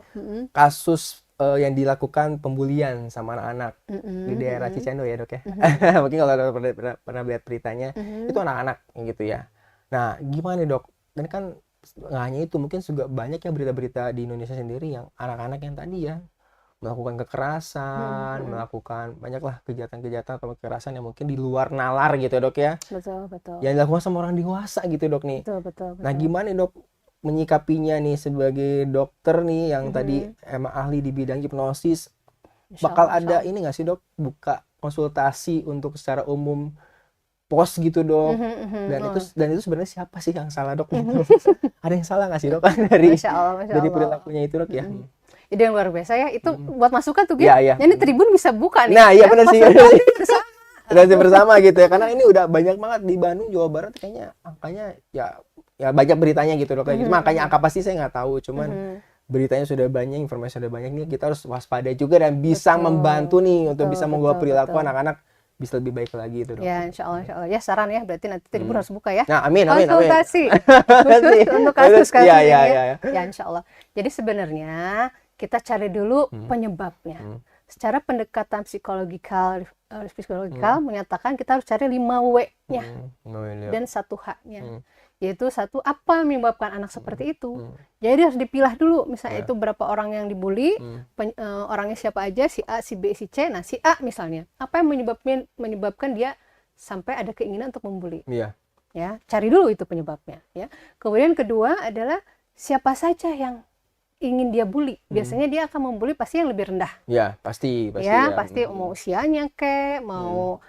kasus yang dilakukan pembulian sama anak-anak di daerah Cicendo ya, Dok ya. Mungkin kalau pernah lihat beritanya, itu anak-anak gitu ya. Nah, gimana nih, Dok? Dan kan nggak hanya itu, mungkin juga banyak ya berita-berita di Indonesia sendiri yang anak-anak yang tadi ya melakukan kekerasan, melakukan banyaklah kejahatan-kejahatan atau kekerasan yang mungkin di luar nalar gitu ya, Dok ya. Betul. Yang dilakukan sama orang dewasa gitu, Dok nih. Betul. Nah, gimana nih, Dok, menyikapinya nih sebagai dokter nih yang tadi emang ahli di bidang hipnosis? Bakal ada ini nggak sih, Dok, buka konsultasi untuk secara umum pos gitu, Dok? Dan itu sebenarnya siapa sih yang salah, Dok? Ada yang salah nggak sih, Dok, dari perilakunya itu, Dok ya? Ide yang luar biasa ya, itu buat masukan tuh gitu. Ini Tribun bisa buka nih. Nah, iya benar sih. Relasi bersama gitu ya, karena ini udah banyak banget di Bandung, Jawa Barat kayaknya angkanya ya banyak beritanya gitu, Dok, kayak gitu. Makanya angka pasti saya nggak tahu, cuman beritanya sudah banyak, informasi sudah banyak nih, kita harus waspada juga dan bisa membantu nih untuk bisa mengubah perilaku anak-anak bisa lebih baik lagi itu, Dok. Ya, insya Allah. Ya, saran ya, berarti nanti Tribun harus buka ya. Nah, amin. Konsultasi khusus untuk kasus-kasus ini. Ya, insya Allah. Jadi sebenarnya kita cari dulu penyebabnya. Secara pendekatan psikologikal menyatakan kita harus cari 5 W-nya dan 1 H-nya. Yaitu 1, apa menyebabkan anak seperti itu. Jadi harus dipilah dulu, misalnya itu berapa orang yang dibully, orangnya siapa aja, si A, si B, si C. Nah, si A misalnya, apa yang menyebabkan dia sampai ada keinginan untuk membuli. Ya, cari dulu itu penyebabnya ya. Kemudian kedua adalah siapa saja yang ingin dia bully. Biasanya dia akan membuli pasti yang lebih rendah. Ya, pasti ya. Pasti mau usianya mau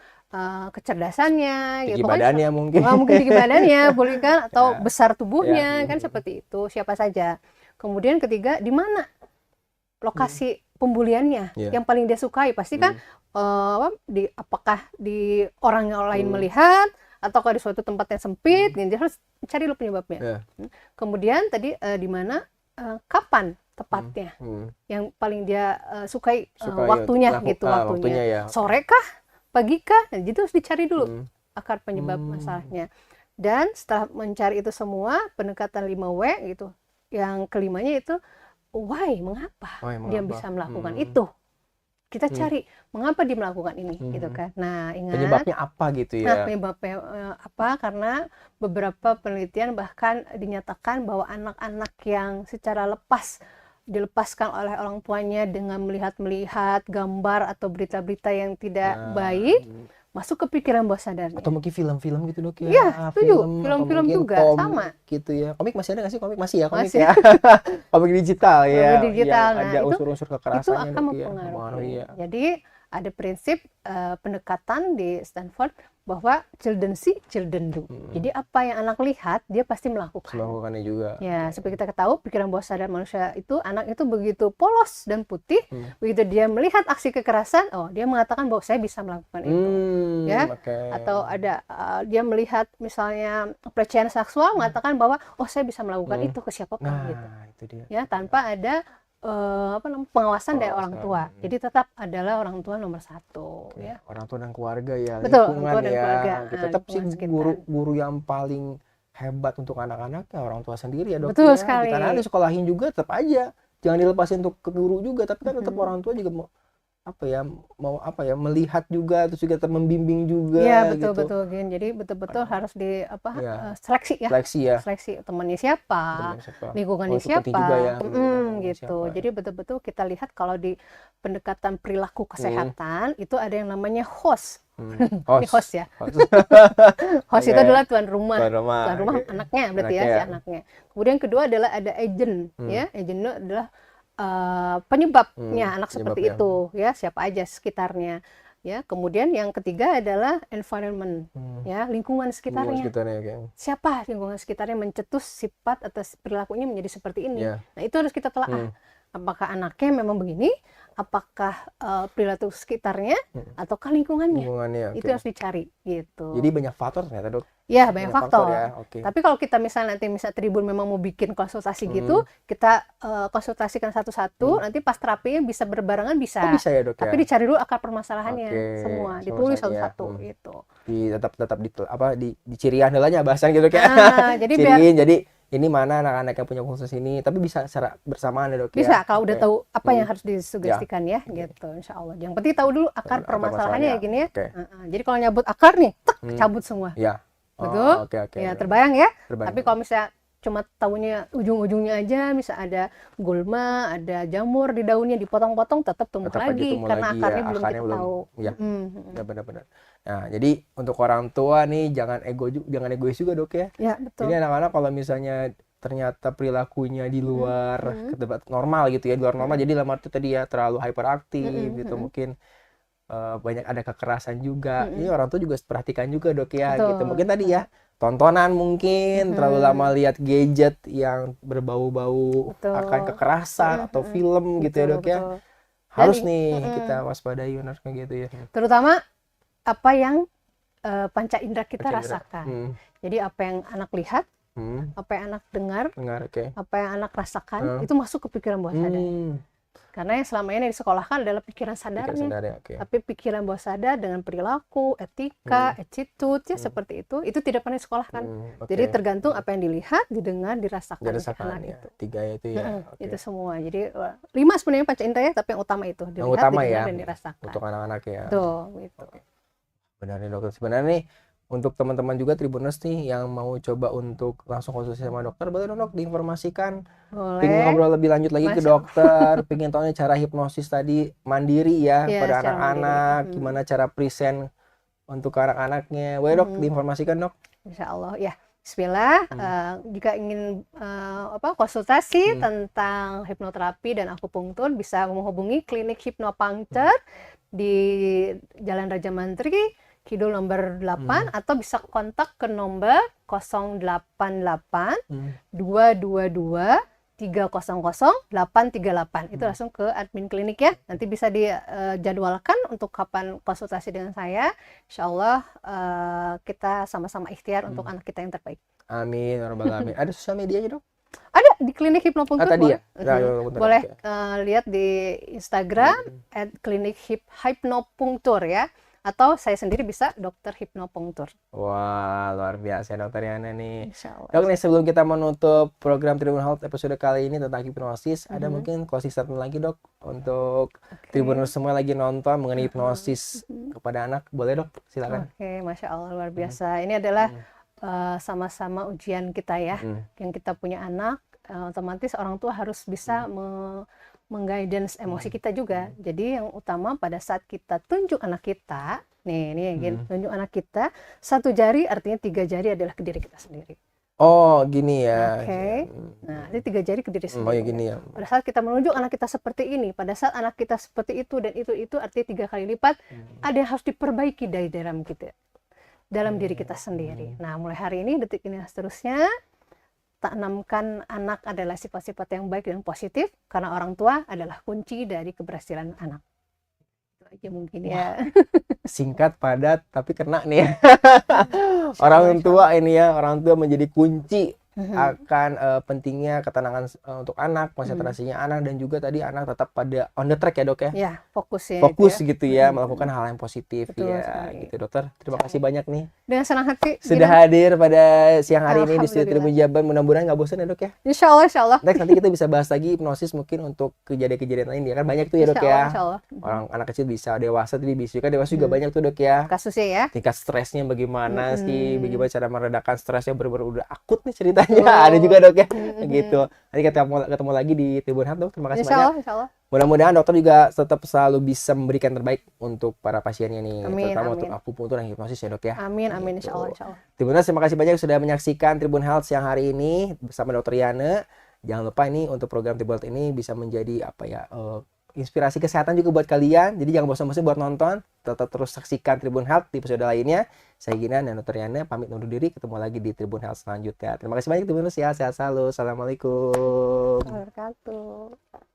kecerdasannya, tinggi badannya mungkin tinggi badannya, boleh kan, atau besar tubuhnya, kan seperti itu, siapa saja. Kemudian ketiga, di mana lokasi pembuliannya yang paling dia sukai, pasti kan apakah di orang yang lain melihat ataukah di suatu tempat yang sempit, dia harus cari dulu penyebabnya. Kemudian tadi di mana, kapan tepatnya yang paling dia sukai waktunya gitu, waktunya. Sore kah? Pagi kah? Nah, jadi harus dicari dulu akar penyebab masalahnya. Dan setelah mencari itu semua, pendekatan 5W gitu. Yang kelimanya itu why, mengapa dia bisa melakukan itu. Kita cari mengapa dia melakukan ini gitu kan. Nah, ingat penyebabnya apa gitu ya. Nah, penyebabnya apa? Karena beberapa penelitian bahkan dinyatakan bahwa anak-anak yang secara dilepaskan oleh orang tuanya dengan melihat gambar atau berita-berita yang tidak baik, masuk ke pikiran bawah sadarnya. Atau mungkin film-film gitu dok ya? Iya, setuju. Film, atau Film-film mungkin juga sama. gitu ya. Komik masih ada nggak sih? Komik masih ya, komik Masih. ya. Komik digital ya. Komik digital. Yang Nah, ada itu unsur-unsur kekerasannya akan dok ya. mempengaruhi. Ya. Jadi ada prinsip pendekatan di Stanford bahwa children see, children do. Jadi apa yang anak lihat, dia pasti melakukan. Melakukannya juga. Ya, seperti kita tahu, pikiran bawah sadar manusia itu, anak itu begitu polos dan putih, begitu dia melihat aksi kekerasan, dia mengatakan bahwa saya bisa melakukan itu. Ya, atau ada dia melihat misalnya pelecehan seksual, mengatakan bahwa saya bisa melakukan itu ke siapapun gitu. Itu dia. Ya, tanpa ada pengawasan dari orang tua. Jadi tetap adalah orang tua nomor satu. Ya. Orang tua dan keluarga ya. Betul, lingkungan orang tua dan ya. keluarga. Tetap sih guru yang paling hebat untuk anak-anaknya orang tua sendiri ya dok. Betul ya. sekali. Karena disekolahin juga tetap aja. Jangan dilepasin untuk ke guru juga, tapi kan tetap orang tua juga mau melihat juga, terus juga tetap membimbing juga. Iya, betul gitu. betul Gin. Jadi betul-betul harus di seleksi ya. Seleksi temannya siapa, lingkungannya siapa, juga ya, gitu. Siapa, jadi betul-betul kita lihat kalau di pendekatan perilaku kesehatan itu ada yang namanya host. Ini host ya. Host itu adalah tuan rumah anaknya berarti ya, si anaknya. Kemudian kedua adalah ada agent ya. Agent itu adalah penyebabnya anak seperti itu ya, siapa aja sekitarnya ya. Kemudian yang ketiga adalah environment ya, lingkungan sekitarnya. Siapa lingkungan sekitarnya mencetus sifat atau perilakunya menjadi seperti ini. Nah, itu harus kita telaah. Apakah anaknya memang begini, apakah perilaku sekitarnya ataukah lingkungannya. Itu harus dicari gitu. Jadi banyak faktor ternyata dok. Ya, banyak faktor. Ya. Tapi kalau kita misalnya Tribun memang mau bikin konsultasi gitu, kita konsultasikan satu-satu, nanti pas terapinya bisa berbarengan bisa. Bisa ya dok. Tapi dicari dulu akar permasalahannya semua, ditulis satu-satu gitu. Tetap dicirian dulunya bahasan gitu kayak. Jadi jadi ini mana anak-anak yang punya khusus ini, tapi bisa secara bersamaan ya dok. Bisa kalau udah tahu apa yang harus disugestikan ya gitu, insya Allah. Yang penting tahu dulu akar permasalahannya ya gini ya. Jadi kalau nyabut akar nih, cabut semua. Betul? Ya, terbayang ya. Tapi kalau misalnya cuma tahunya ujung-ujungnya aja, bisa ada gulma, ada jamur di daunnya dipotong-potong, tetap tumbuh lagi karena akarnya belum kita tahu. Ya, benar-benar. Nah, jadi untuk orang tua nih jangan egois juga dok ya. Ya, betul. Jadi anak-anak kalau misalnya ternyata perilakunya di luar normal gitu ya, di luar normal, jadi dalam arti tadi ya terlalu hyperaktif gitu, mungkin banyak ada kekerasan juga. Ini orang tua juga perhatikan juga dok ya. Gitu. Mungkin tadi ya tontonan mungkin terlalu lama lihat gadget yang berbau-bau akan kekerasan atau film gitu ya dok ya. Harus nih kita waspadai kayak gitu ya. Terutama apa yang panca indera kita rasakan. Jadi apa yang anak lihat, apa yang anak dengar, apa yang anak rasakan, itu masuk ke pikiran bawah sadar. Karena yang selama ini disekolahkan adalah pikiran sadarnya. Tapi pikiran bawah sadar dengan perilaku, etika, attitude ya seperti itu tidak pernah disekolahkan. Jadi tergantung apa yang dilihat, didengar, dirasakan anak itu. 3 itu ya. Itu semua. Jadi 5 sebenarnya panca indera ya, tapi yang utama itu dilihat, didengar, dan dirasakan. Untuk anak-anak ya. Tuh, gitu. Benar nih dokter. Sebenarnya nih untuk teman-teman juga Tribuners nih yang mau coba untuk langsung konsultasi sama dokter, boleh dong dok diinformasikan. Pengen ngobrol lebih lanjut lagi ke dokter, pengen tahu nih cara hipnosis tadi mandiri ya pada anak-anak, gimana cara present untuk anak-anaknya. Boleh dok diinformasikan dok. Insya Allah ya. Bismillah. Jika ingin konsultasi tentang hipnoterapi dan akupunktur, bisa menghubungi klinik hipnopuncture di Jalan Raja Mantri, Kidul nomor 8, atau bisa kontak ke nomor 088 222 300 838. Itu langsung ke admin klinik ya. Nanti bisa dijadwalkan untuk kapan konsultasi dengan saya. Insya Allah kita sama-sama ikhtiar untuk anak kita yang terbaik. Amin. Ada sosial medianya dok? Ada di klinik hipnopunktur. Tadi ya? Boleh lihat di Instagram @klinik-hipnopunktur ya. Atau saya sendiri bisa dokter hipnopunktur. Wah, luar biasa dokter Yana nih. Insyaallah. Dok nih sebelum kita menutup program Tribun Health episode kali ini tentang hipnosis, ada mungkin closing statement lagi dok untuk Tribuners semua lagi nonton mengenai hipnosis kepada anak. Boleh dok? Silakan. Masya Allah luar biasa. Ini adalah sama-sama ujian kita ya. Yang kita punya anak, otomatis orang tua harus bisa mengguidance emosi kita juga. Jadi yang utama pada saat kita tunjuk anak kita, Nih Gin, tunjuk anak kita, 1 jari artinya 3 jari adalah ke diri kita sendiri. Oh, gini ya. Oke. Nah, ini 3 jari ke diri Oh ya sendiri. gini ya. Pada saat kita menunjuk anak kita seperti ini, pada saat anak kita seperti itu dan itu artinya 3 kali lipat, ada yang harus diperbaiki dari dalam kita, dalam diri kita sendiri. Nah, mulai hari ini, detik ini dan seterusnya, tanamkan anak adalah sifat-sifat yang baik dan positif, karena orang tua adalah kunci dari keberhasilan anak. Itu aja mungkin ya. Singkat, padat, tapi kena nih ya. Orang tua ini ya, orang tua menjadi kunci akan pentingnya ketenangan untuk anak, konsentrasinya anak, dan juga tadi anak tetap pada on the track ya dok ya. Ya, fokusnya Fokus itu ya. gitu ya, melakukan hal yang positif. Betul ya sekali. gitu dokter. Terima kasih banyak nih Dengan senang hati sudah Gina. hadir pada siang hari ini di Studio Alhamdulillah. Tribun Jabar. Mudah-mudahan nggak bosan ya dok ya. Insya Allah. Next nanti kita bisa bahas lagi hipnosis mungkin untuk kejadian-kejadian lain ya, kan banyak tuh ya dok ya. Insya Allah. Orang anak kecil bisa, dewasa tadi bisa juga, dewasa juga banyak tuh dok ya. Kasusnya ya. Tingkat stresnya bagaimana sih, bagaimana cara meredakan stresnya, bener-bener udah akut nih ceritanya. Ada juga dok ya, gitu. Nanti kita ketemu lagi di Tribun Health dok. Terima kasih banyak. Insya Allah. Mudah-mudahan dokter juga tetap selalu bisa memberikan terbaik untuk para pasiennya nih, Amin, terutama amin. untuk akupunktur dan hipnosis ya dok ya. Amin, Gitu. insya Allah. Tribun Health, terima kasih banyak sudah menyaksikan Tribun Health siang hari ini bersama Dokter Yana. Jangan lupa ini untuk program Tribun Health ini bisa menjadi apa ya, inspirasi kesehatan juga buat kalian. Jadi jangan bosan-bosan buat nonton, tetap terus saksikan Tribun Health di episode lainnya. Saya Gina dan Dokter Yana pamit undur diri, ketemu lagi di Tribun Health selanjutnya. Terima kasih banyak Tribun Health ya, sehat selalu. Assalamualaikum. Wabarakatuh.